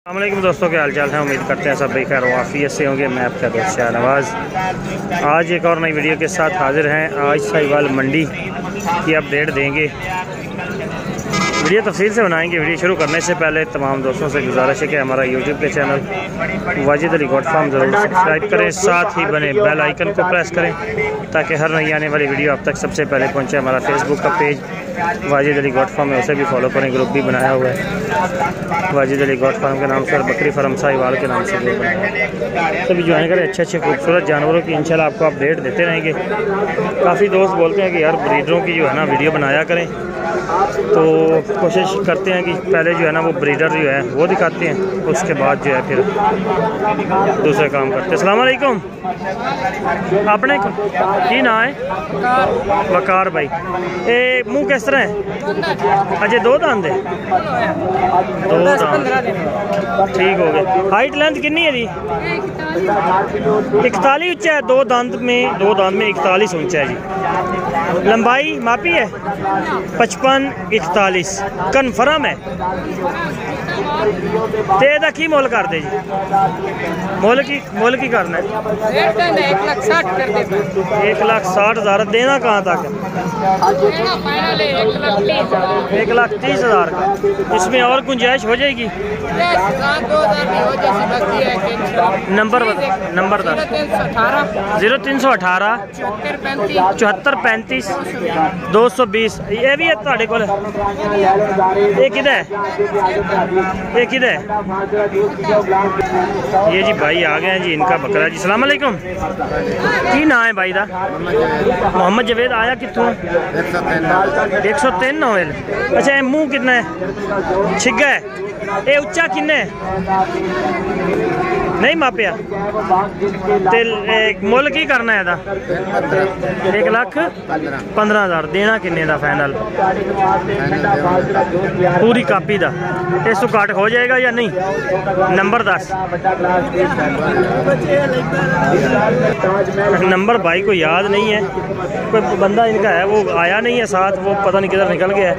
अस्सलामुअलैकुम दोस्तों, क्या हाल चाल है। उम्मीद करते हैं सब भाई खैर वाफियत से होंगे। मैं आपका दोस्त शाहनवाज आज एक और नई वीडियो के साथ हाजिर हैं। आज साहिवाल मंडी की अपडेट देंगे, वीडियो तफसील से बनाएंगे। वीडियो शुरू करने से पहले तमाम दोस्तों से गुजारिश है कि हमारा यूट्यूब के channel Wajid Ali goat farm ज़रूर सब्सक्राइब करें, साथ ही बने बेल आइकन को प्रेस करें ताकि हर नई आने वाली वीडियो आप तक सबसे पहले पहुंचे। हमारा फेसबुक का page Wajid Ali goat farm है, उसे भी फॉलो करें। ग्रुप भी बनाया हुआ है वाजिद अली गोट फार्म के नाम से और बकरी फार्म साहिवाल के नाम से भी बनाया है। सभी ज्वाइन करें। अच्छे अच्छे खूबसूरत जानवरों की इंशाल्लाह आपको अपडेट देते रहेंगे। काफ़ी दोस्त बोलते हैं कि यार ब्रीडरों की जो है ना वीडियो बनाया करें, तो कोशिश करते हैं कि पहले जो है ना वो ब्रीडर जो है वो दिखाते हैं, उसके बाद जो है फिर दूसरे काम करते हैं। अस्सलाम वालेकुम, अपने की ना है वकार भाई, ये मुँह किस तरह है? अजय दो दांत है, दो दांत ठीक हो गए। हाइट लेंथ कितनी है जी? 41 ऊंचा है। दो दांत में 41 ऊंचा है जी। लंबाई मापी है 55-41 कन्फर्म है। ते दा की मोल कर दे जी? मोल की करना है 1,60,000 देना कहाँ तक? 1,30,000 का। इसमें और गुंजाइश हो जाएगी? नंबर 0318 74 35 220। ये भी है ਤੁਹਾਡੇ ਕੋਲ? ये किधर है? ये किधर है? ये जी भाई आ गए हैं जी, इनका बकरा जी। सलाम अलैकुम, की ना है भाई दा? मोहम्मद जवेद। आया कितों? 103 नोवेल। अच्छा, ये मुँह कितना है? छिग्गा है। ये उच्चा किन्ने नहीं मापिया? ते मुल की करना है? 1,15,000 देना किन्ने दा फाइनल? पूरी कापी दा। इस तो घट हो जाएगा या नहीं? नंबर 10 नंबर भाई को याद नहीं है, कोई बंदा इनका है वो आया नहीं है साथ, वो पता नहीं किधर निकल गया है,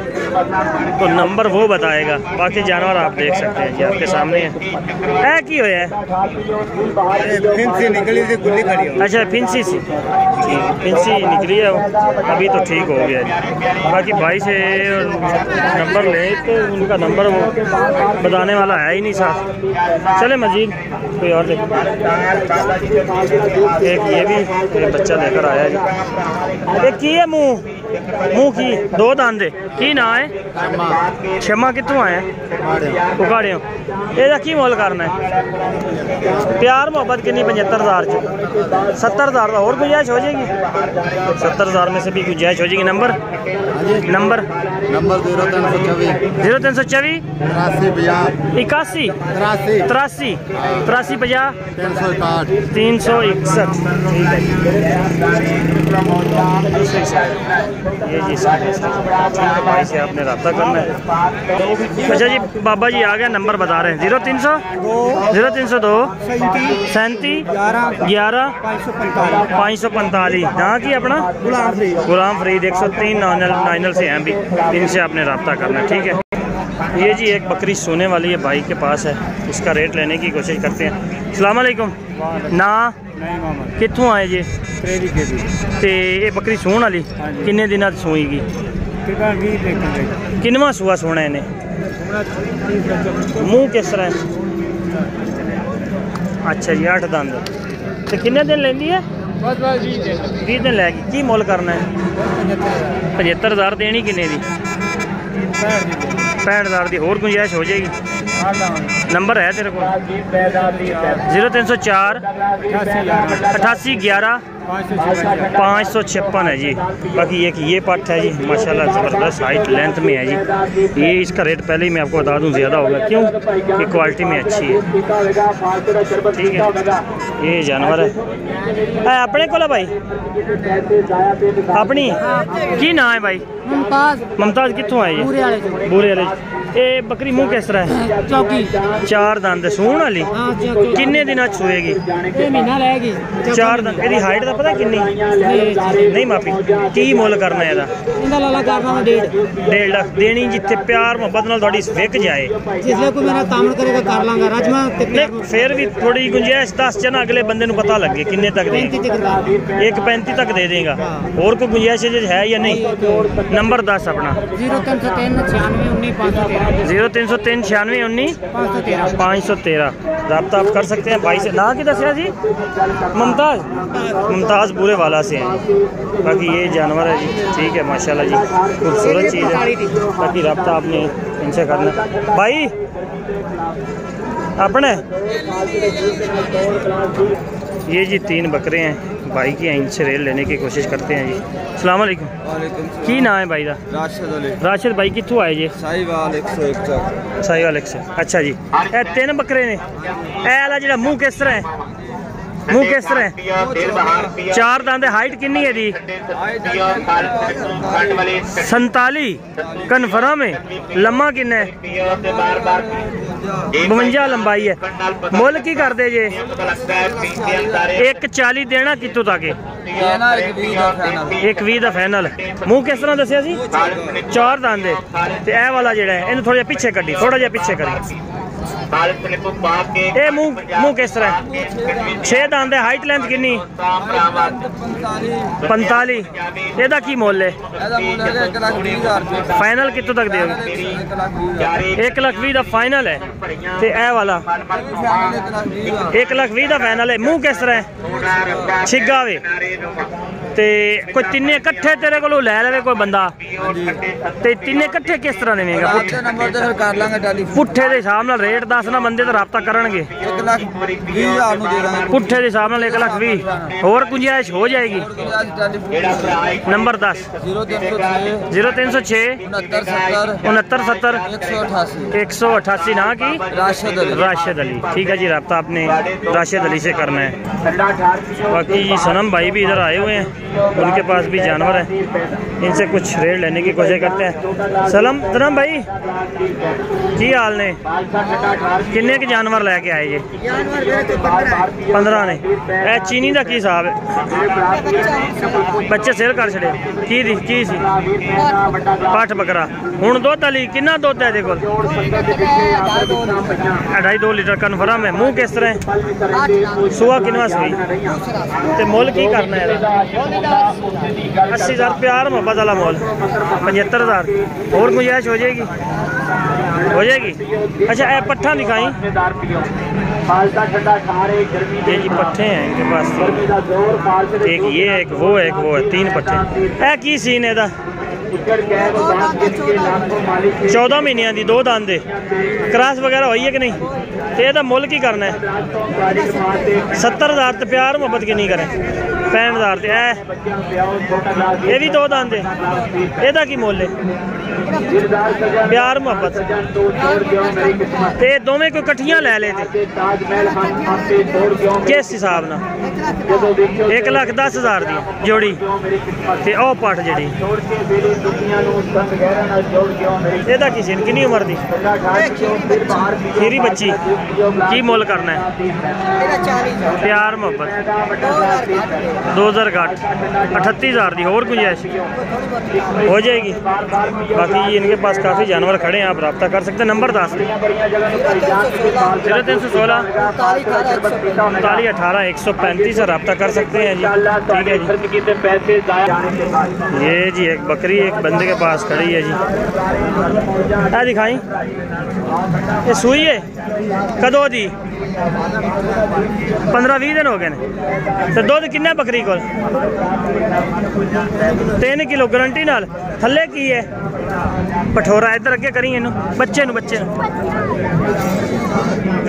तो नंबर वो बताएगा। बाकी जानवर आप देख सकते हैं जी, आपके सामने है। की होया है? फिंसी निकली थी, गुल्ली खड़ी हो। अच्छा, फिंसी सी फिंसी निकली है, अभी तो ठीक हो गया जी। बाकी भाई से नंबर ले तो उनका नंबर वो बताने वाला है ही नहीं साथ। चले मजीद कोई और देख। एक ये भी एक बच्चा लेकर आया जी। एक की है मुँह की दो दांदे की ना है? क्षमा कितों आए? उगाड़े हो। ये की मोल करना है? प्यार मोहब्बत कितनी? 75,000 च 70,000 और गुंजाइश हो जाएगी? 70,000 में से भी गुंजाइश हो जाएगी। नंबर 0324 81 83 50 361। ये जी भाई से आपने रब्ता करना है। अच्छा जी, बाबा जी आ गया, नंबर बता रहे हैं 0302 37 11 545। यहाँ की अपना गुलाम फरीद 103 नाइनल से हैं भी, इनसे आपने रब्ता करना है, ठीक है। ये जी एक बकरी सोने वाली है भाई के पास है, इसका रेट लेने की कोशिश करते हैं। अस्सलाम वालेकुम, ना कित्थों आए जी? ते ये बकरी सूण वाली किन्ने दिनों सूईगी? किनवा सूआ सोना इन्हें? मुँह किस तरह है? अच्छा जी, 8 दंद। तो किन्ने दिन लेंदी है? 20 दिन लैगी। की मुल करना है? 75,000 देनी किन्ने दी? 65,000 की होर गुंजाइश हो जाएगी। नंबर है तेरे को? 0304 88 11 556 है जी। बाकी एक ये पट है जी, माशाल्लाह ज़बरदस्त हाइट लेंथ में है जी। ये इसका रेट पहले ही मैं आपको बता दूं ज़्यादा होगा, क्यों कि क्वालिटी में अच्छी है, ठीक है। ये जानवर है अपने को भाई? अपनी की ना है भाई? मुमताज़ कितों आए जी? बूरे वाले। ये बकरी मुँह किस तरह है? चौकी 4 दंद सूण वाली हाँ चौकी किन्ने दिन सूएगी? ये महीना रहेगी 4 दंद। ਇਹਦੀ हाइट का पता किन्नी नहीं मापी? की मुल करना है ਇਹਦਾ ਲਾਲਾ ਕਰਨਾ ਵਾ 1.5 लाख देनी जिथे प्यार मुहब्बत नाल थोड़ी विक जाए। जिसले कोई मेरा तामड़ करेगा कर लांगा राजमा ते नहीं फिर भी थोड़ी गुंजाइश दस च ना अगले बंदे पता लगे किन्ने तक दे। 1.35 तक दे देगा। और कोई गुंजाइश है या नहीं? नंबर 10 अपना 0303 96 19 513 रब्ता आप कर सकते हैं भाई से। ना की दसिया जी? मुमताज़ बुरे वाला से हैं। बाकी ये जानवर है जी, ठीक है माशाल्लाह जी, खूबसूरत चीज़ है। बाकी रब्ता आपने इनसे करना भाई अपने। ये जी 3 बकरे हैं भाई की, इनसे रेल लेने की कोशिश करते हैं जी। अस्सलाम वालेकुम। की नाम है भाई का? राशिद अली। राशिद भाई कितों आए जी? साहिवाल 101 तक। साहिवाल 100। अच्छा जी, ये 3 बकरे ने। ए वाला जिहड़ा मुंह किस तरह है? मुंह किस तरह है? 4 दंद। हाइट कितनी है दी? 47 कन्फर्म है। लम्मा किन्ना है? 52 लंबाई है। मुल की कर दे जे? 140 देना कितों तक? 120 का फाइनल। मुंह किस तरह दसिया सी? 4 दंद है। ते ए वाला जेड़ा है इन्हें थोड़ा जिहा पीछे कड्डी, थोड़ा जिहा पीछे करी। ए मुंह किस तरह है? 6 दंद है। हाइट लेंथ कितनी? 45। एदा की मुल है? फाइनल कितों तक दोगे? 1,20,000 का फाइनल है। ते ए वाला 1,20,000 का फाइनल है। मुंह किस तरह है? छिगा वे। ते कोई तिन्ने कट्ठे तेरे को लै ले कोई बंदा ते तिन्ने कट्ठे किस तरह देवेगा? पुट्ठे के हिसाब नाल रेट दसना, बंदे तो रब्ता करनगे। 1,20,000 पुट्ठे के हिसाब नाल 1,20,000 होर गुंजाइश हो जाएगी। नंबर 10 0306 69 70 188 ना की राशिद अली। ठीक है जी, रब्ता आपने राशिद अली से करना है। बाकी सनम भाई भी इधर आए हुए हैं, उनके पास भी जानवर है, इनसे कुछ रेट लेने की कोशिश करते हैं। सनम भाई की हाल ने? किन्ने के जानवर लेके आए ये? 15 ने। ए चीनी का की हिसाब है? बच्चे सेल कर छड़े की सी? 8 बकरा। हुण दुध वाली किन्ना दुध है? देखो 2.5 लीटर कन्फर्म है। मुंह किस तरह है? सुहा किनवा सुई? ते मुल की करना है? 80,000 प्यार मोहब्बत वाला मोल। 75,000 और गुंजाइश हो जाएगी? हो जाएगी। अच्छा ए पट्ठा दिखाई। ये जी पट्ठे हैं इनके पास, एक ये है, एक वो है, एक वो है, 3 पट्ठे। ए की सीन है? 14 महीनों की 2 दंद। क्रॉस वगैरह हुई है कि नहीं? तो यदा मुल की करना है? 70,000 तो प्यार मोहब्बत की नहीं करें? 65,000 ये भी 2 दंद है। एदा की मुल है? प्यार मोहब्बत ते दोवें कोई कट्ठियां लै ले किस हिसाब ना? 1,10,000 दी जोड़ी ते ओ पट जेड़ी एदा की सीन? कितनी उम्र दी? खीरी बच्ची। की मुल करना है? प्यार मोहब्बत 2000 घट 38,000 दी। और गुंजाइश हो जाएगी। बाकी इनके पास काफ़ी जानवर खड़े हैं, आप रब्ता कर सकते हैं। नंबर 10 0316 49 18 135 से रब्ता कर सकते हैं जी। ठीक है जी। ये जी एक बकरी एक बंदे के पास खड़ी है जी, क्या दिखाई? ये सुई है कदों दी? 15-20 दिन हो गए ने। तो दुध किन्ना बकरी को? 3 किलो गारंटी नाल। थले की है? पठोरा इधर अगे करी इनू बच्चे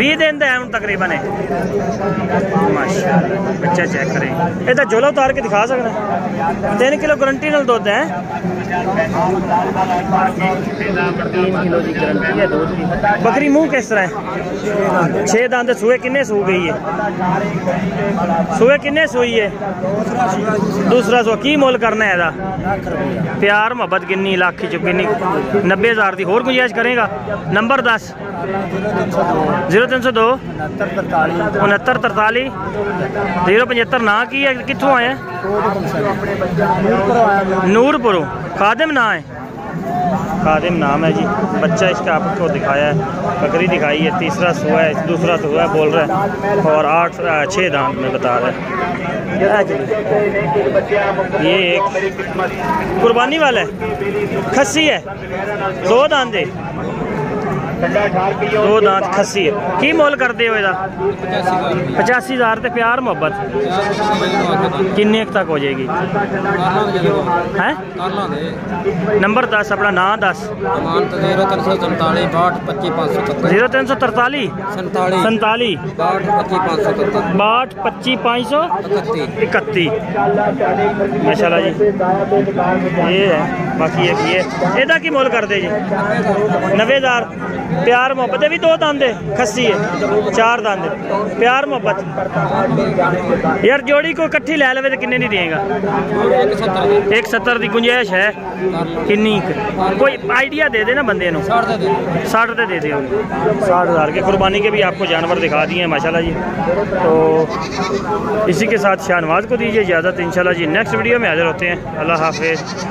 20 दिन का है तकरीबन माशाल्लाह। बच्चा चेक करें, इधर झोला उतार के दिखा सकना। 3 किलो गारंटी नाल दुध है। 3 किलो की गारंटी है दूध की। बकरी मुंह किस तरह है? 6 दांत। सूए किन्ने सू गई है? सूए किन्ने सूई है? दूसरा सू। की मुल करना है? प्यार मोहब्बत किन्नी लाख चो किन्नी? 90,000 की होर गुंजाइश करेगा? नंबर 10 0302 6943 075। ना की है? कितों आए? नूरपुरों। खादिम ना है? खादिम नाम है जी। बच्चा इसका आपको दिखाया है, बकरी दिखाई है। तीसरा सुआ है, दूसरा सुआ बोल रहा है और 6 दांत में बता रहा है। ये एक कुर्बानी वाला है, खस्सी है, 2 दांत है, 2 दांत खस्सी है। की मोल करते हो? 85,000। तो प्यार मोहब्बत किन्ने तक हो जाएगी? है नंबर 10 अपना नाम 10 0343 0343 47 25,531 माशाल्लाह जी। ये है। बाकी एक ये एदा की मोल कर दे जी? 90,000। प्यार मोहब्बत भी 2 दांत खस्सी है, 4 दांत प्यार मोहब्बत। यार जोड़ी को इकट्ठी ले ले तो किन्ने नहीं देगा? 170 की गुंजाइश है। किन्नी कोई आइडिया दे देना बंदे को? 60 दे दे 60,000 के। कुर्बानी के भी आपको जानवर दिखा दिए हैं माशाल्लाह जी। तो इसी के साथ शाहनवाज को दीजिए इजाज़त। इंशाल्लाह जी नेक्स्ट वीडियो में हाजिर होते हैं। अल्लाह हाफिज़।